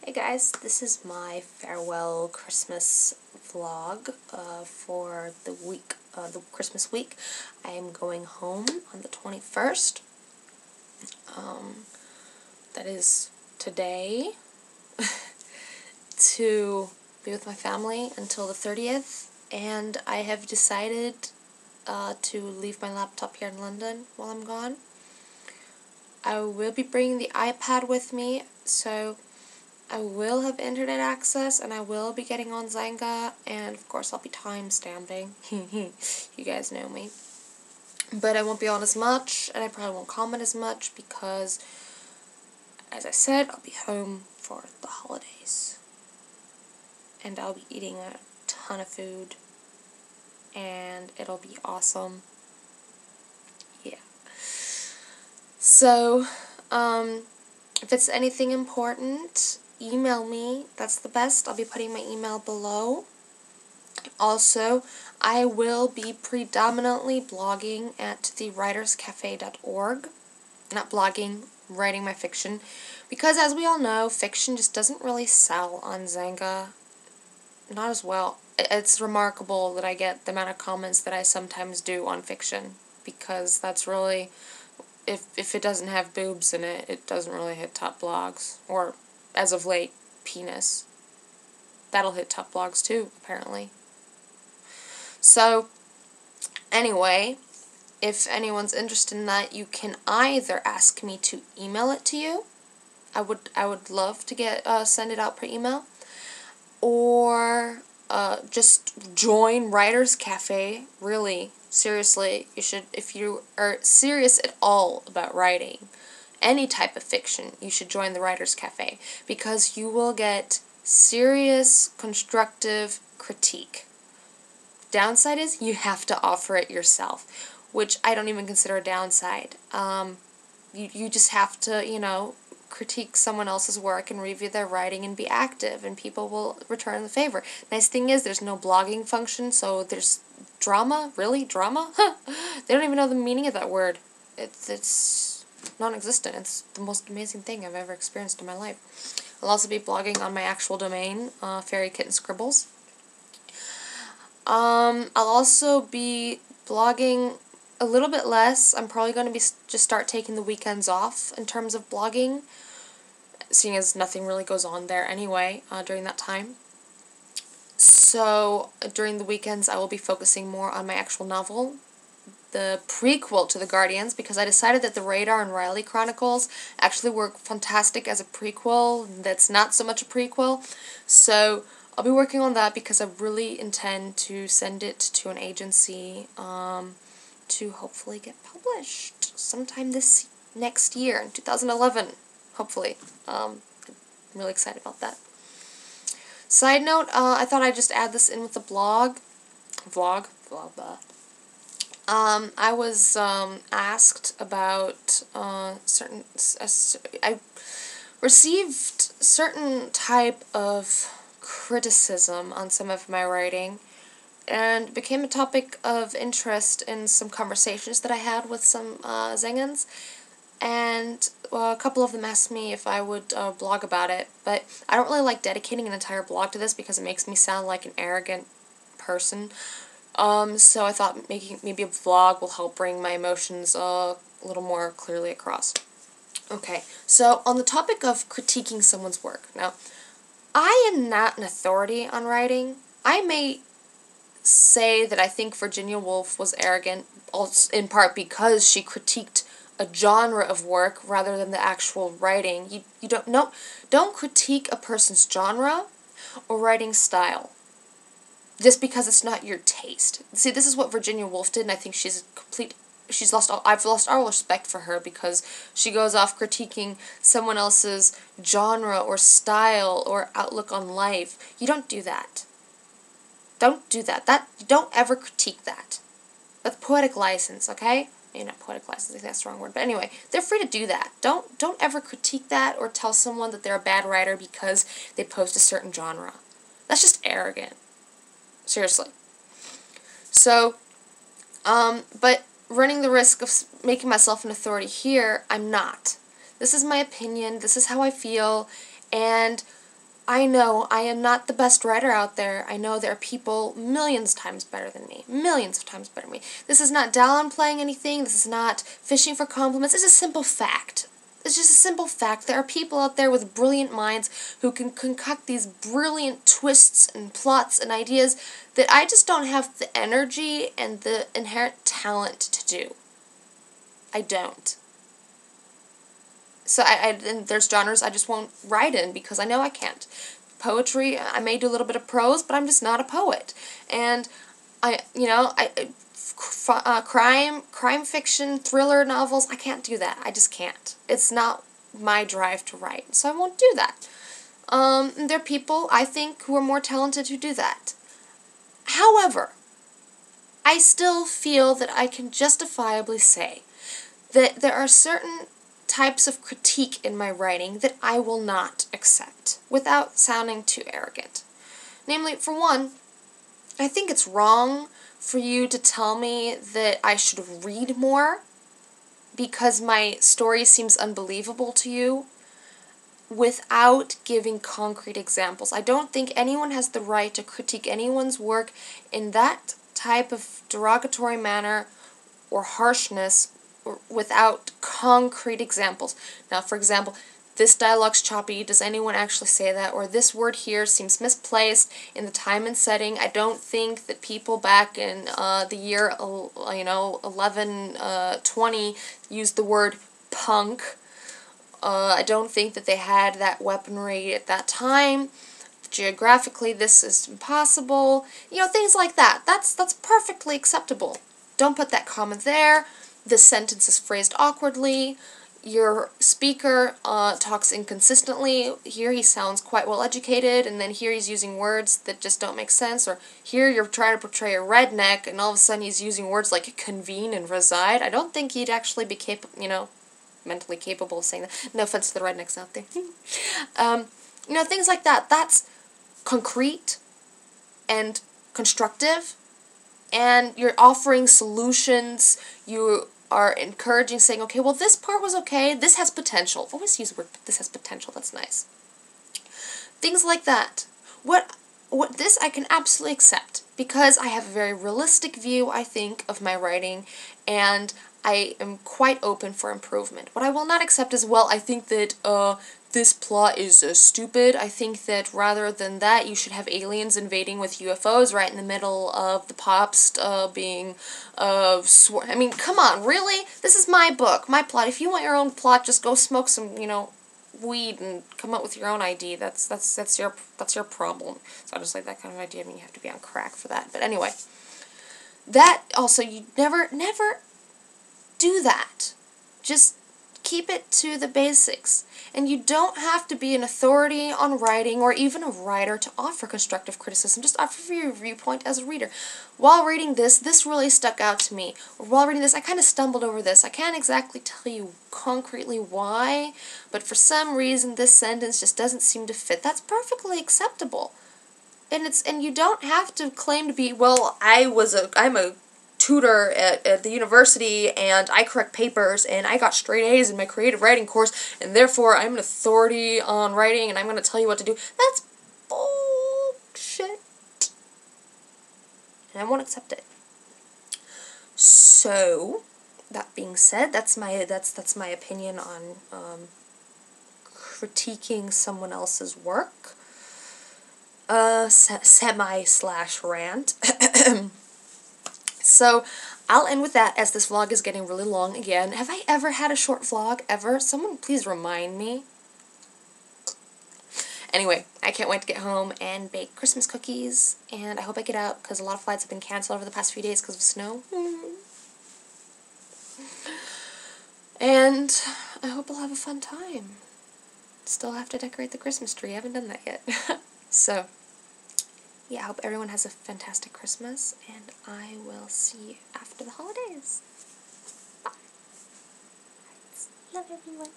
Hey guys, this is my farewell Christmas vlog for the week, the Christmas week. I am going home on the 21st. That is today to be with my family until the 30th, and I have decided to leave my laptop here in London while I'm gone. I will be bringing the iPad with me, so I will have internet access, and I will be getting on Zynga, and of course I'll be time-stamping. You guys know me. But I won't be on as much, and I probably won't comment as much, because, as I said, I'll be home for the holidays. And I'll be eating a ton of food, and it'll be awesome. Yeah. So, if it's anything important, email me. That's the best. I'll be putting my email below. Also, I will be predominantly blogging at thewriterscafe.org. Not blogging, writing my fiction. Because as we all know, fiction just doesn't really sell on Zynga. Not as well. It's remarkable that I get the amount of comments that I sometimes do on fiction. Because that's really, if it doesn't have boobs in it, it doesn't really hit top blogs. Or, as of late, penis. That'll hit top blogs too, apparently. So, anyway, if anyone's interested in that, you can either ask me to email it to you. I would love to get send it out per email, or just join Writers Cafe. Really, seriously, you should. If you are serious at all about writing any type of fiction, you should join the Writers Cafe, because you will get serious, constructive critique. Downside is you have to offer it yourself, which I don't even consider a downside. You just have to, critique someone else's work and review their writing and be active, and people will return the favor. Nice thing is there's no blogging function, so there's drama. Really? Drama? They don't even know the meaning of that word. It's non-existent. It's the most amazing thing I've ever experienced in my life. I'll also be blogging on my actual domain, Fairy Kitten Scribbles. I'll also be blogging a little bit less. I'm probably going to be just start taking the weekends off in terms of blogging, seeing as nothing really goes on there anyway during that time. So during the weekends I will be focusing more on my actual novel, the prequel to The Guardians, because I decided that the Radar and Riley Chronicles actually work fantastic as a prequel that's not so much a prequel. So I'll be working on that, because I really intend to send it to an agency to hopefully get published sometime this next year, in 2011, hopefully. I'm really excited about that. Side note, I thought I'd just add this in with the vlog. I was asked about certain. I received certain type of criticism on some of my writing, and became a topic of interest in some conversations that I had with some Zengans, and a couple of them asked me if I would blog about it, but I don't really like dedicating an entire blog to this because it makes me sound like an arrogant person. So I thought maybe a vlog will help bring my emotions a little more clearly across. Okay, so on the topic of critiquing someone's work, now, I am not an authority on writing. I may say that I think Virginia Woolf was arrogant, also in part because she critiqued a genre of work rather than the actual writing. You don't critique a person's genre or writing style just because it's not your taste. See, this is what Virginia Woolf did, and I think I've lost all respect for her, because she goes off critiquing someone else's genre or style or outlook on life. You don't do that. Don't do that. Don't ever critique that. That's poetic license, okay? Maybe not poetic license, I think that's the wrong word. But anyway, they're free to do that. Don't ever critique that or tell someone that they're a bad writer because they post a certain genre. That's just arrogant. Seriously. So, but running the risk of making myself an authority here, I'm not. This is my opinion, this is how I feel, and I know I am not the best writer out there. I know there are people millions of times better than me. Millions of times better than me. This is not downplaying anything. This is not fishing for compliments. It's a simple fact. It's just a simple fact. There are people out there with brilliant minds who can concoct these brilliant twists and plots and ideas that I just don't have the energy and the inherent talent to do. I don't. So and there's genres I just won't write in because I know I can't. Poetry, I may do a little bit of prose, but I'm just not a poet. And crime fiction, thriller novels, I can't do that. I just can't. It's not my drive to write, so I won't do that. There are people, I think, who are more talented who do that. However, I still feel that I can justifiably say that there are certain types of critique in my writing that I will not accept without sounding too arrogant. Namely, for one, I think it's wrong for you to tell me that I should read more because my story seems unbelievable to you without giving concrete examples. I don't think anyone has the right to critique anyone's work in that type of derogatory manner or harshness without concrete examples. Now, for example, this dialogue's choppy, does anyone actually say that? Or this word here seems misplaced in the time and setting. I don't think that people back in the year 1120 used the word punk. I don't think that they had that weaponry at that time. Geographically, this is impossible. Things like that. That's perfectly acceptable. Don't put that comma there. This sentence is phrased awkwardly. Your speaker talks inconsistently. Here he sounds quite well educated, and then here he's using words that just don't make sense. Or here you're trying to portray a redneck, and all of a sudden he's using words like convene and reside. I don't think he'd actually be mentally capable of saying that. No offense to the rednecks out there. Things like that. That's concrete and constructive. And you're offering solutions, you are encouraging, saying, okay, well, this part was okay, this has potential. Always use the word, this has potential, that's nice. Things like that. What this I can absolutely accept, because I have a very realistic view, I think, of my writing, and I am quite open for improvement. What I will not accept is, well, I think that, this plot is stupid. I think that rather than that, you should have aliens invading with UFOs right in the middle of the pops being I mean, come on, really? This is my book, my plot. If you want your own plot, just go smoke some, weed and come up with your own idea. That's your problem. So I just like that kind of idea. I mean, you have to be on crack for that. But anyway, that also, you never do that. Just keep it to the basics. And you don't have to be an authority on writing or even a writer to offer constructive criticism. Just offer your viewpoint as a reader. While reading this really stuck out to me. Or while reading this, I kind of stumbled over this. I can't exactly tell you concretely why, but for some reason this sentence just doesn't seem to fit. That's perfectly acceptable. And you don't have to claim to be, well, I'm a tutor at the university, and I correct papers, and I got straight A's in my creative writing course, and therefore I'm an authority on writing, and I'm going to tell you what to do. That's bullshit. And I won't accept it. So, that being said, that's my opinion on critiquing someone else's work. Semi/rant. So, I'll end with that, as this vlog is getting really long again. Have I ever had a short vlog? Ever? Someone please remind me. Anyway, I can't wait to get home and bake Christmas cookies, and I hope I get out, because a lot of flights have been canceled over the past few days because of snow. And I hope I'll have a fun time. Still have to decorate the Christmas tree. I haven't done that yet. So, yeah, I hope everyone has a fantastic Christmas, and I will see you after the holidays. Bye. Love everyone.